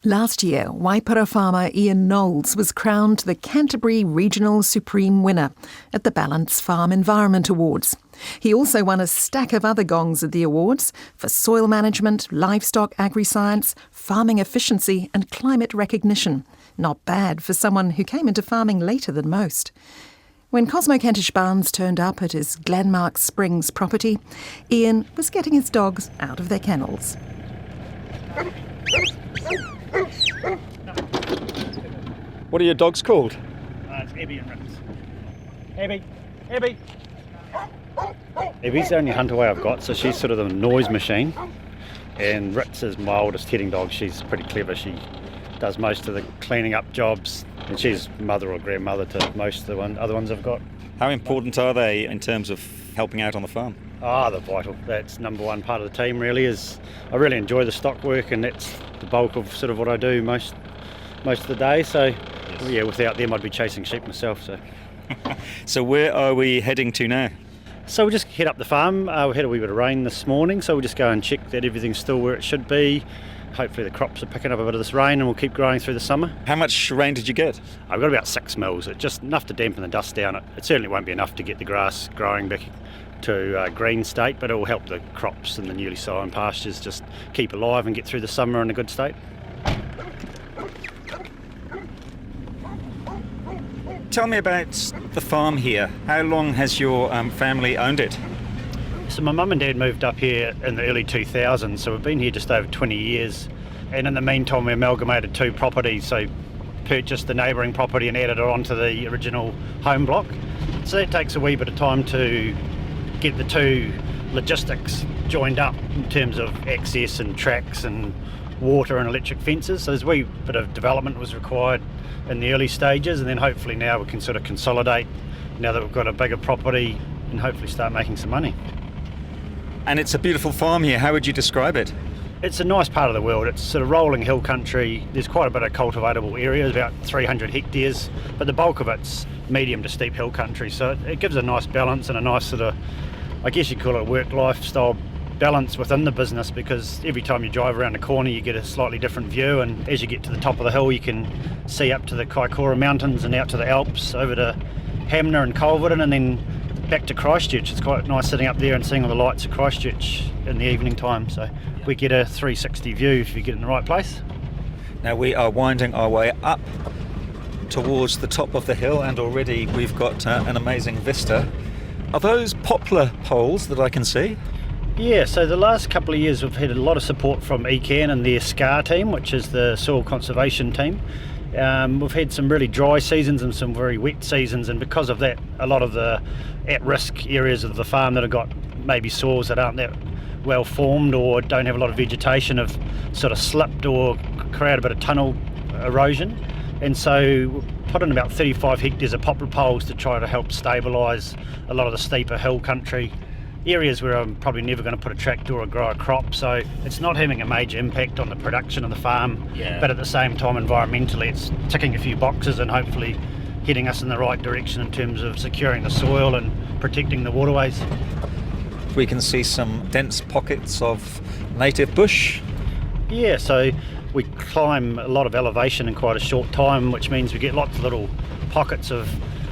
Last year, Waipara farmer Ian Knowles was crowned the Canterbury Regional Supreme Winner at the Balance Farm Environment Awards. He also won a stack of other gongs at the awards for soil management, livestock agri-science, farming efficiency and climate recognition. Not bad for someone who came into farming later than most. When Cosmo Kentish Barnes turned up at his Glenmark Springs property, Ian was getting his dogs out of their kennels. What are your dogs called? It's Ebby and Ritz. Ebby. Ebby's the only hunt away I've got, so she's sort of the noise machine. And Ritz is my oldest heading dog. She's pretty clever. She does most of the cleaning up jobs, and she's mother or grandmother to most of the other ones I've got. How important are they in terms of helping out on the farm? They're vital. That's number one part of the team really. Is I really enjoy the stock work, and that's the bulk of sort of what I do most of the day. So yes. Yeah, without them I'd be chasing sheep myself. So where are we heading to now? So we'll just head up the farm. We had a wee bit of rain this morning, so we'll just go and check that everything's still where it should be. Hopefully the crops are picking up a bit of this rain and we'll keep growing through the summer. How much rain did you get? I've got about 6 mils. It's just enough to dampen the dust down. It certainly won't be enough to get the grass growing back to green state, but it will help the crops and the newly sown pastures just keep alive and get through the summer in a good state. Tell me about the farm here. How long has your family owned it? So my mum and dad moved up here in the early 2000s, so we've been here just over 20 years. And in the meantime we amalgamated 2 properties, so purchased the neighbouring property and added it onto the original home block. So that takes a wee bit of time to get the 2 logistics joined up in terms of access and tracks and water and electric fences. So there's a wee bit of development was required in the early stages, and then hopefully now we can sort of consolidate now that we've got a bigger property and hopefully start making some money. And it's a beautiful farm here. How would you describe it? It's a nice part of the world. It's sort of rolling hill country. There's quite a bit of cultivatable area, about 300 hectares, but the bulk of it's medium to steep hill country. So it gives a nice balance and a nice sort of, I guess you call it work-lifestyle balance within the business, because every time you drive around the corner you get a slightly different view, and as you get to the top of the hill you can see up to the Kaikoura Mountains and out to the Alps, over to Hamner and Colverton, and then back to Christchurch. It's quite nice sitting up there and seeing all the lights of Christchurch in the evening time, so we get a 360 view if you get in the right place. Now we are winding our way up towards the top of the hill, and already we've got an amazing vista. Are those poplar poles that I can see? Yeah, so the last couple of years we've had a lot of support from ECAN and their SCAR team, which is the soil conservation team. We've had some really dry seasons and some very wet seasons, and because of that a lot of the at-risk areas of the farm that have got maybe soils that aren't that well formed or don't have a lot of vegetation have sort of slipped or created a bit of tunnel erosion, and so we put in about 35 hectares of poplar poles to try to help stabilise a lot of the steeper hill country areas where I'm probably never going to put a tractor or grow a crop. So it's not having a major impact on the production of the farm, but at the same time environmentally it's ticking a few boxes and hopefully heading us in the right direction in terms of securing the soil and protecting the waterways. We can see some dense pockets of native bush. Yeah, so we climb a lot of elevation in quite a short time, which means we get lots of little pockets of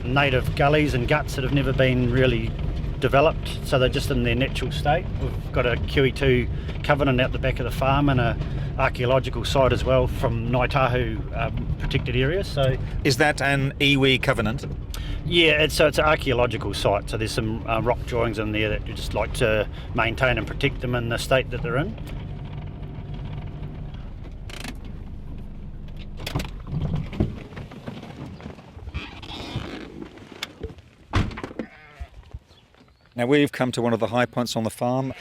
native gullies and guts that have never been really developed, so they're just in their natural state. We've got a QE2 covenant out the back of the farm and a archaeological site as well from Ngaitahu protected area. So is that an iwi covenant? Yeah, it's an archaeological site, so there's some rock drawings in there that you just like to maintain and protect them in the state that they're in. Now we've come to one of the high points on the farm.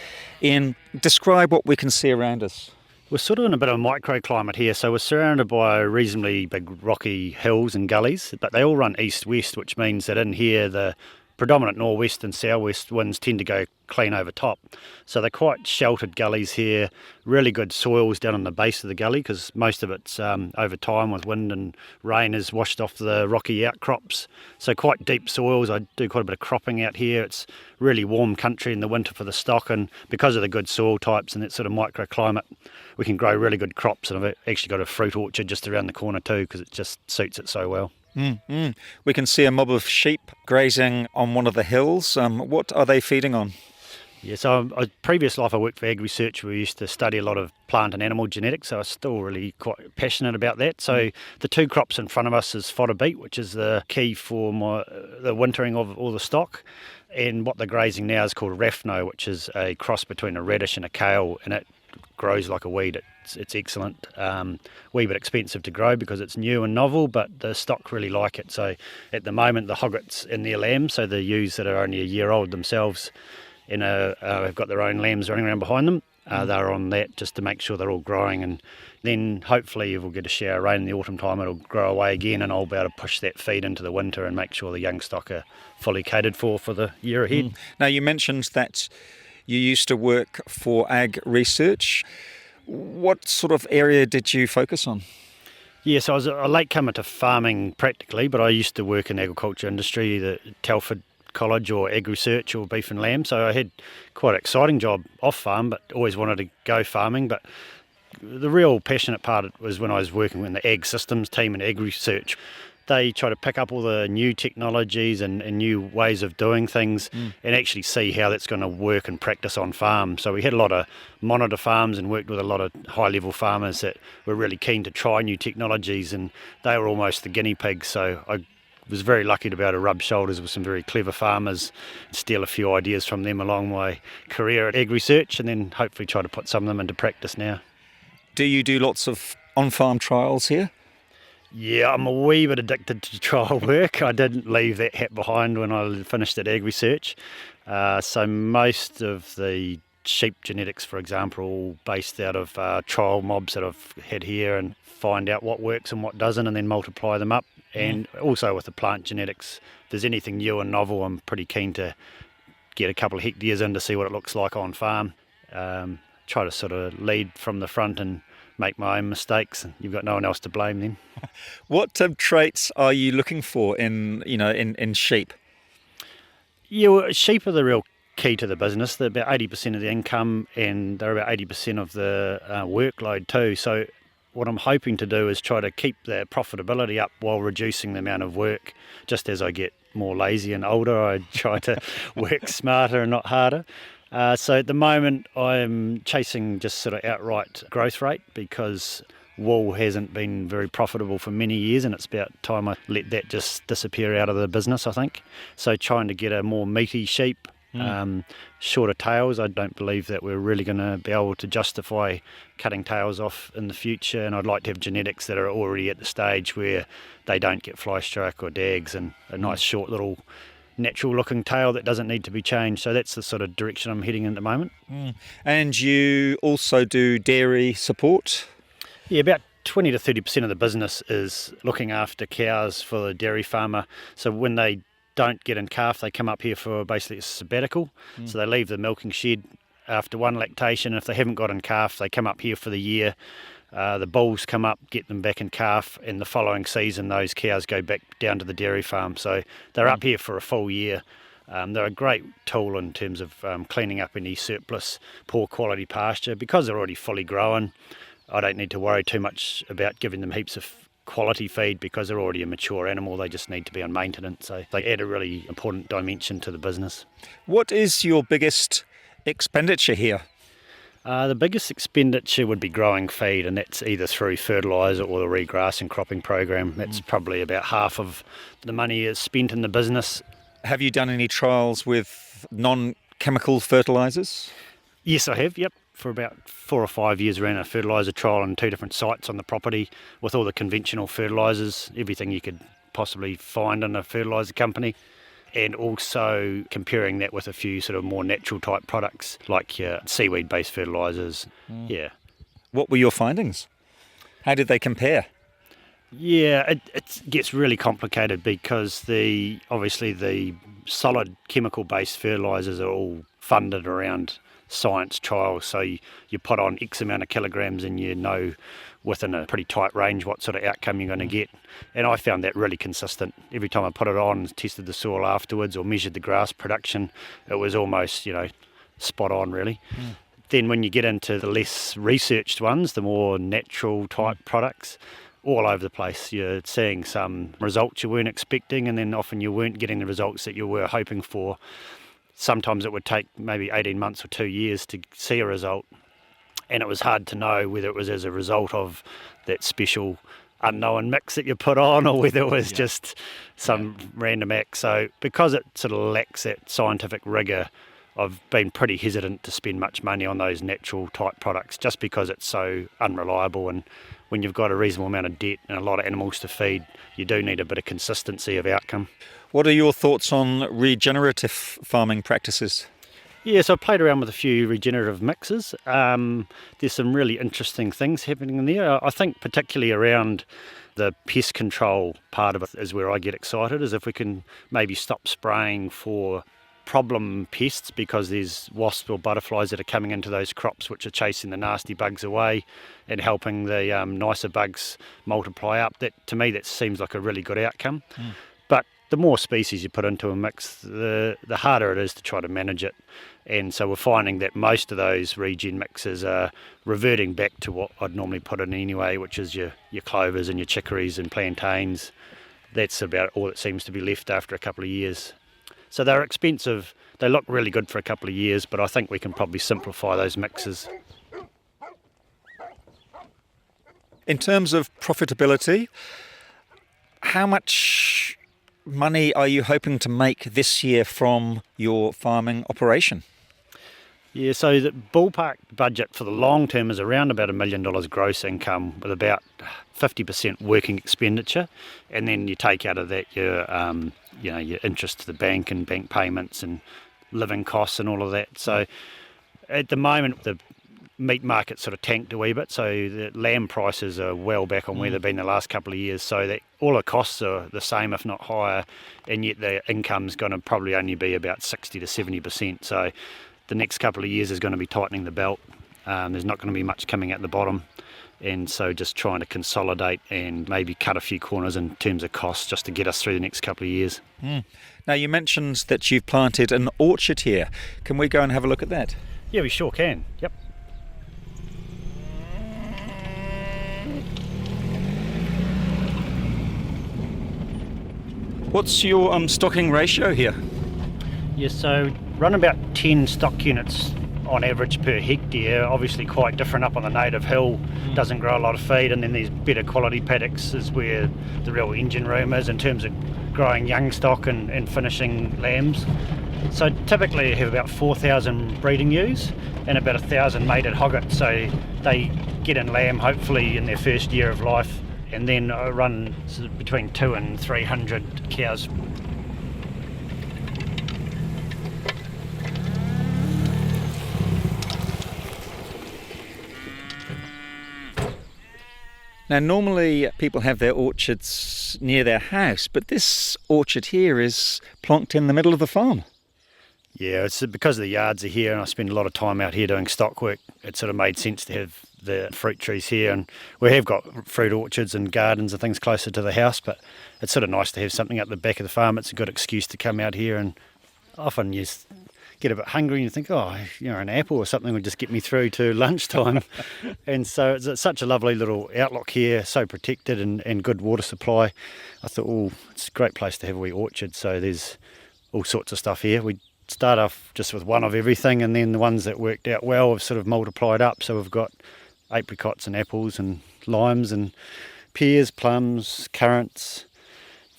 Ian, describe what we can see around us. We're sort of in a bit of a microclimate here, so we're surrounded by reasonably big rocky hills and gullies, but they all run east-west, which means that in here the predominant northwest and southwest winds tend to go clean over top. So they're quite sheltered gullies here, really good soils down on the base of the gully because most of it's over time with wind and rain has washed off the rocky outcrops. So quite deep soils. I do quite a bit of cropping out here. It's really warm country in the winter for the stock, and because of the good soil types and that sort of microclimate, we can grow really good crops. And I've actually got a fruit orchard just around the corner too because it just suits it so well. We can see a mob of sheep grazing on one of the hills. What are they feeding on? Yeah, so previous life I worked for Ag Research. We used to study a lot of plant and animal genetics, so I'm still really quite passionate about that. So the two crops in front of us is fodder beet, which is the key for the wintering of all the stock. And what they're grazing now is called raphno, which is a cross between a radish and a kale, and it grows like a weed. It's excellent. Wee bit expensive to grow because it's new and novel, but the stock really like it. So at the moment, the hoggets and their lambs, so the ewes that are only a year old themselves, and have got their own lambs running around behind them. They're on that just to make sure they're all growing, and then hopefully if we'll get a shower of rain in the autumn time, it'll grow away again, and I'll be able to push that feed into the winter and make sure the young stock are fully catered for the year ahead. Now, you mentioned that you used to work for Ag Research. What sort of area did you focus on? Yes, I was a latecomer to farming practically, but I used to work in agriculture industry, either Telford College or Ag Research or beef and lamb. So I had quite an exciting job off farm, but always wanted to go farming. But the real passionate part was when I was working in the ag systems team in Ag Research. They try to pick up all the new technologies and new ways of doing things and actually see how that's going to work and practice on farm. So we had a lot of monitor farms and worked with a lot of high-level farmers that were really keen to try new technologies, and they were almost the guinea pigs. So I was very lucky to be able to rub shoulders with some very clever farmers, steal a few ideas from them along my career at Ag Research, and then hopefully try to put some of them into practice now. Do you do lots of on-farm trials here? Yeah, I'm a wee bit addicted to trial work. I didn't leave that hat behind when I finished at Ag Research. So most of the sheep genetics, for example, are all based out of trial mobs that I've had here, and find out what works and what doesn't and then multiply them up. And also with the plant genetics, if there's anything new and novel, I'm pretty keen to get a couple of hectares in to see what it looks like on farm. Try to sort of lead from the front and make my own mistakes, and you've got no one else to blame then. What traits are you looking for in sheep? Yeah, well, sheep are the real key to the business. They're about 80% of the income, and they're about 80% of the workload too. So what I'm hoping to do is try to keep the profitability up while reducing the amount of work. Just as I get more lazy and older, I try to work smarter and not harder. So at the moment I'm chasing just sort of outright growth rate because wool hasn't been very profitable for many years, and it's about time I let that just disappear out of the business, I think. So trying to get a more meaty sheep, shorter tails. I don't believe that we're really going to be able to justify cutting tails off in the future, and I'd like to have genetics that are already at the stage where they don't get fly stroke or dags, and a nice short little natural looking tail that doesn't need to be changed. So that's the sort of direction I'm heading in at the moment. And you also do dairy support? Yeah, about 20 to 30% of the business is looking after cows for the dairy farmer. So when they don't get in calf, they come up here for basically a sabbatical. So they leave the milking shed after one lactation. If they haven't got in calf, they come up here for the year. The bulls come up, get them back in calf, and the following season those cows go back down to the dairy farm. So they're up here for a full year. They're a great tool in terms of cleaning up any surplus, poor quality pasture. Because they're already fully grown, I don't need to worry too much about giving them heaps of quality feed because they're already a mature animal. They just need to be on maintenance. So they add a really important dimension to the business. What is your biggest expenditure here? The biggest expenditure would be growing feed, and that's either through fertiliser or the regrass and cropping program. That's probably about half of the money is spent in the business. Have you done any trials with non-chemical fertilisers? Yes, I have, yep. For about 4 or 5 years, ran a fertiliser trial on 2 different sites on the property with all the conventional fertilisers, everything you could possibly find in a fertiliser company, and also comparing that with a few sort of more natural type products like your seaweed-based fertilisers. Yeah. What were your findings? How did they compare? Yeah, it gets really complicated because obviously the solid chemical-based fertilisers are all funded around science trials. So you put on X amount of kilograms and you know within a pretty tight range what sort of outcome you're going to get. And I found that really consistent. Every time I put it on, tested the soil afterwards or measured the grass production, it was almost, spot on really. Then when you get into the less researched ones, the more natural type products, all over the place, you're seeing some results you weren't expecting, and then often you weren't getting the results that you were hoping for. Sometimes it would take maybe 18 months or 2 years to see a result, and it was hard to know whether it was as a result of that special unknown mix that you put on or whether it was just some random act. So because it sort of lacks that scientific rigour, I've been pretty hesitant to spend much money on those natural type products just because it's so unreliable, and when you've got a reasonable amount of debt and a lot of animals to feed, you do need a bit of consistency of outcome. What are your thoughts on regenerative farming practices? Yeah, so I played around with a few regenerative mixes. There's some really interesting things happening in there. I think particularly around the pest control part of it is where I get excited, is if we can maybe stop spraying for problem pests because there's wasps or butterflies that are coming into those crops which are chasing the nasty bugs away and helping the nicer bugs multiply up. That, to me, that seems like a really good outcome. But the more species you put into a mix, the harder it is to try to manage it. And so we're finding that most of those regen mixes are reverting back to what I'd normally put in anyway, which is your clovers and your chicories and plantains. That's about all that seems to be left after a couple of years. So they're expensive, they look really good for a couple of years, but I think we can probably simplify those mixes. In terms of profitability, how much money are you hoping to make this year from your farming operation? Yeah, so the ballpark budget for the long term is around about $1 million gross income with about 50% working expenditure, and then you take out of that your interest to the bank and bank payments and living costs and all of that. So at the moment the meat market sort of tanked a wee bit, so the lamb prices are well back on where they've been the last couple of years, so that all the costs are the same if not higher, and yet the income's going to probably only be about 60 to 70%. So the next couple of years is going to be tightening the belt. There's not going to be much coming out the bottom, and so just trying to consolidate and maybe cut a few corners in terms of costs just to get us through the next couple of years. Now, you mentioned that you've planted an orchard here. Can we go and have a look at that? Yeah, we sure can. Yep. What's your stocking ratio here? Yes, so run about 10 stock units on average per hectare. Obviously quite different up on the native hill, doesn't grow a lot of feed, and then these better quality paddocks is where the real engine room is in terms of growing young stock and finishing lambs. So typically you have about 4,000 breeding ewes and about 1,000 mated hoggets, so they get in lamb hopefully in their first year of life, and then I run sort of between 200 and 300 cows. Now, normally people have their orchards near their house, but this orchard here is plonked in the middle of the farm. Yeah, it's because the yards are here and I spend a lot of time out here doing stock work. It sort of made sense to have the fruit trees here, and we have got fruit orchards and gardens and things closer to the house, but it's sort of nice to have something at the back of the farm. It's a good excuse to come out here, and often you get a bit hungry and you think, an apple or something would just get me through to lunchtime. And so it's such a lovely little outlook here, so protected and good water supply. I thought, it's a great place to have a wee orchard. So there's all sorts of stuff here. We start off just with one of everything, and then the ones that worked out well have sort of multiplied up. So we've got apricots and apples and limes and pears, plums, currants,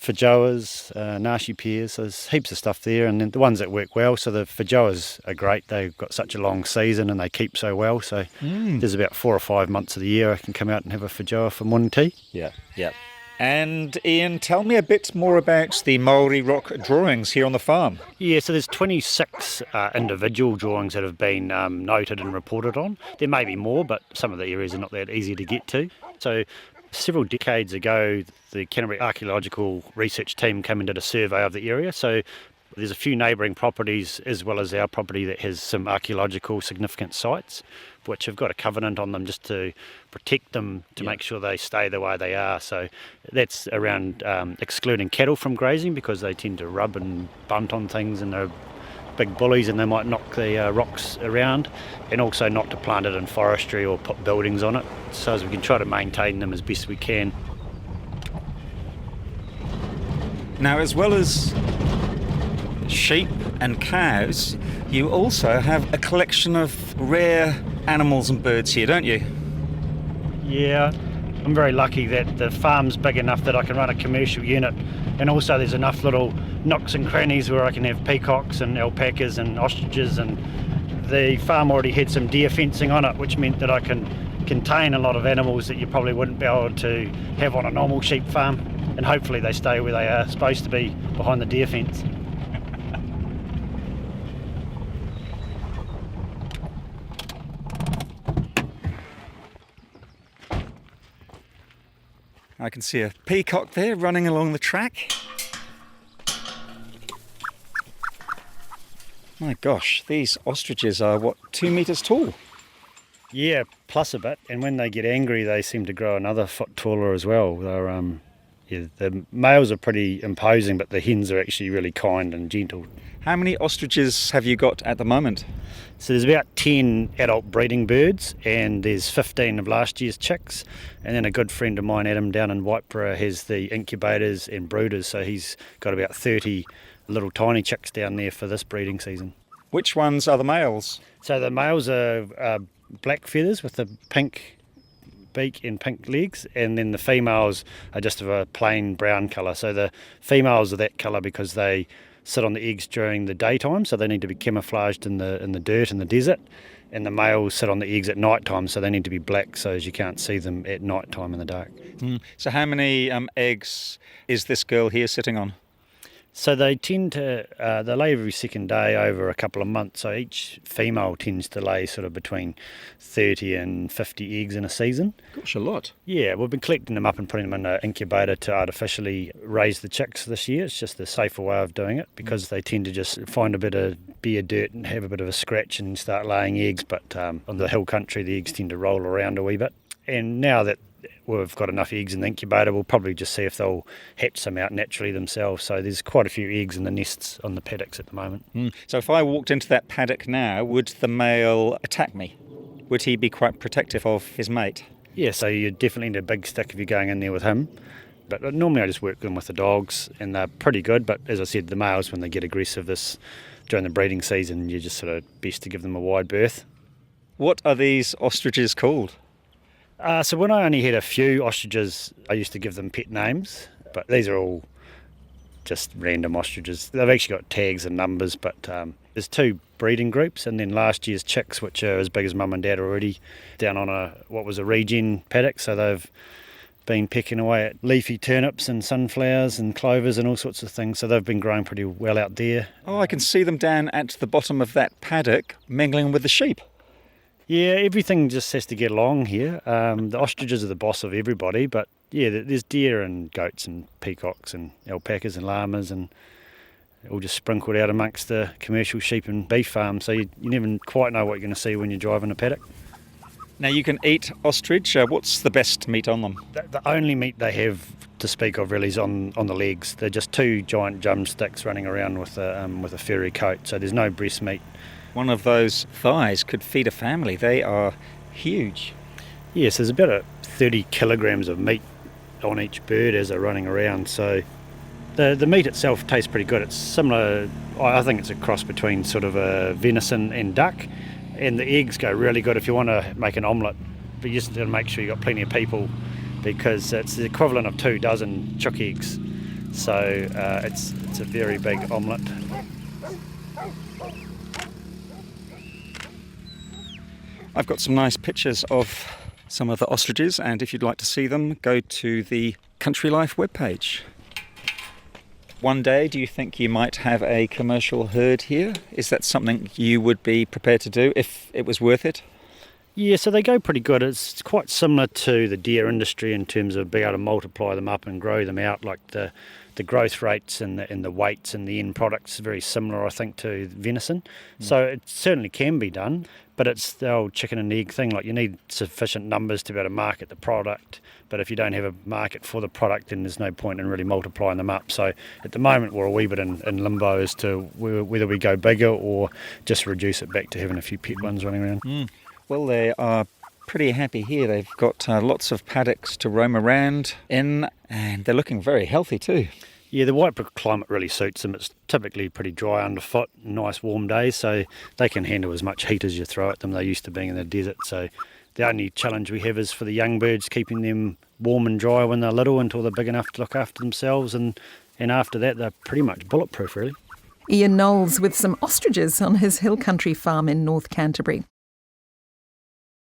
feijoas, nashi pears. So there's heaps of stuff there, and then the ones that work well. So the feijoas are great. They've got such a long season and they keep so well. So there's about 4 or 5 months of the year I can come out and have a feijoa for morning tea. Yeah. And Ian, tell me a bit more about the Maori rock drawings here on the farm. Yeah, so there's 26 individual drawings that have been noted and reported on. There may be more, but some of the areas are not that easy to get to. So Several decades ago, the Canterbury Archaeological Research Team came and did a survey of the area. So there's a few neighbouring properties as well as our property that has some archaeological significant sites, which have got a covenant on them just to protect them, to make sure they stay the way they are. So that's around excluding cattle from grazing, because they tend to rub and bunt on things and they're big bullies and they might knock the rocks around, and also not to plant it in forestry or put buildings on it, so as we can try to maintain them as best we can. Now, as well as sheep and cows, you also have a collection of rare animals and birds here, don't you? Yeah, I'm very lucky that the farm's big enough that I can run a commercial unit, and also there's enough little nooks and crannies where I can have peacocks and alpacas and ostriches, and the farm already had some deer fencing on it, which meant that I can contain a lot of animals that you probably wouldn't be able to have on a normal sheep farm, and hopefully they stay where they are supposed to be, behind the deer fence. I can see a peacock there running along the track. My gosh, these ostriches are, 2 metres tall? Yeah, plus a bit, and when they get angry they seem to grow another foot taller as well. They're the males are pretty imposing, but the hens are actually really kind and gentle. How many ostriches have you got at the moment? So there's about 10 adult breeding birds, and there's 15 of last year's chicks, and then a good friend of mine, Adam, down in Waipara, has the incubators and brooders, so he's got about 30 little tiny chicks down there for this breeding season. Which ones are the males? So the males are black feathers with a pink beak and pink legs, and then the females are just of a plain brown colour. So the females are that colour because they sit on the eggs during the daytime, so they need to be camouflaged in the dirt in the desert, and the males sit on the eggs at night time, so they need to be black so as you can't see them at night time in the dark. So how many eggs is this girl here sitting on? So they tend to, they lay every second day over a couple of months, so each female tends to lay sort of between 30 and 50 eggs in a season. Gosh, a lot. Yeah, we've been collecting them up and putting them in an incubator to artificially raise the chicks this year. It's just a safer way of doing it, because they tend to just find a bit of bare dirt and have a bit of a scratch and start laying eggs, but on the hill country the eggs tend to roll around a wee bit. And now that we've got enough eggs in the incubator, we'll probably just see if they'll hatch some out naturally themselves. So there's quite a few eggs in the nests on the paddocks at the moment. So if I walked into that paddock now, would the male attack me? Would he be quite protective of his mate? Yeah, so you definitely need a big stick if you're going in there with him. But normally I just work them with the dogs, and they're pretty good. But as I said, the males, when they get aggressive during the breeding season, you're just sort of best to give them a wide berth. What are these ostriches called? So when I only had a few ostriches, I used to give them pet names, but these are all just random ostriches. They've actually got tags and numbers, but there's 2 breeding groups, and then last year's chicks, which are as big as mum and dad already, down on what was a regen paddock, so they've been pecking away at leafy turnips and sunflowers and clovers and all sorts of things, so they've been growing pretty well out there. Oh, I can see them down at the bottom of that paddock mingling with the sheep. Yeah, everything just has to get along here. The ostriches are the boss of everybody, but yeah, there's deer and goats and peacocks and alpacas and llamas, and all just sprinkled out amongst the commercial sheep and beef farms, so you never quite know what you're going to see when you're driving a paddock. Now you can eat ostrich. What's the best meat on them? The only meat they have to speak of really is on the legs. They're just 2 giant drumsticks running around with a furry coat, so there's no breast meat. One of those thighs could feed a family. They are huge. Yes, there's about 30 kilograms of meat on each bird as they're running around, so the meat itself tastes pretty good. It's similar, I think it's a cross between sort of a venison and duck, and the eggs go really good if you want to make an omelette, but you just got to make sure you've got plenty of people, because it's the equivalent of 2 dozen chook eggs, so it's a very big omelette. I've got some nice pictures of some of the ostriches, and if you'd like to see them, go to the Country Life webpage. One day, do you think you might have a commercial herd here? Is that something you would be prepared to do if it was worth it? Yeah, so they go pretty good. It's quite similar to the deer industry in terms of being able to multiply them up and grow them out. Like the growth rates and the weights and the end products are very similar, I think, to venison. So it certainly can be done, but it's the old chicken and egg thing. Like, you need sufficient numbers to be able to market the product, but if you don't have a market for the product, then there's no point in really multiplying them up. So at the moment we're a wee bit in limbo as to whether we go bigger or just reduce it back to having a few pet ones running around. Well, they are pretty happy here. They've got lots of paddocks to roam around in, and they're looking very healthy too. Yeah, the Waipara climate really suits them. It's typically pretty dry underfoot, nice warm days, so they can handle as much heat as you throw at them. They're used to being in the desert, so the only challenge we have is for the young birds, keeping them warm and dry when they're little until they're big enough to look after themselves, and after that they're pretty much bulletproof, really. Ian Knowles with some ostriches on his hill country farm in North Canterbury.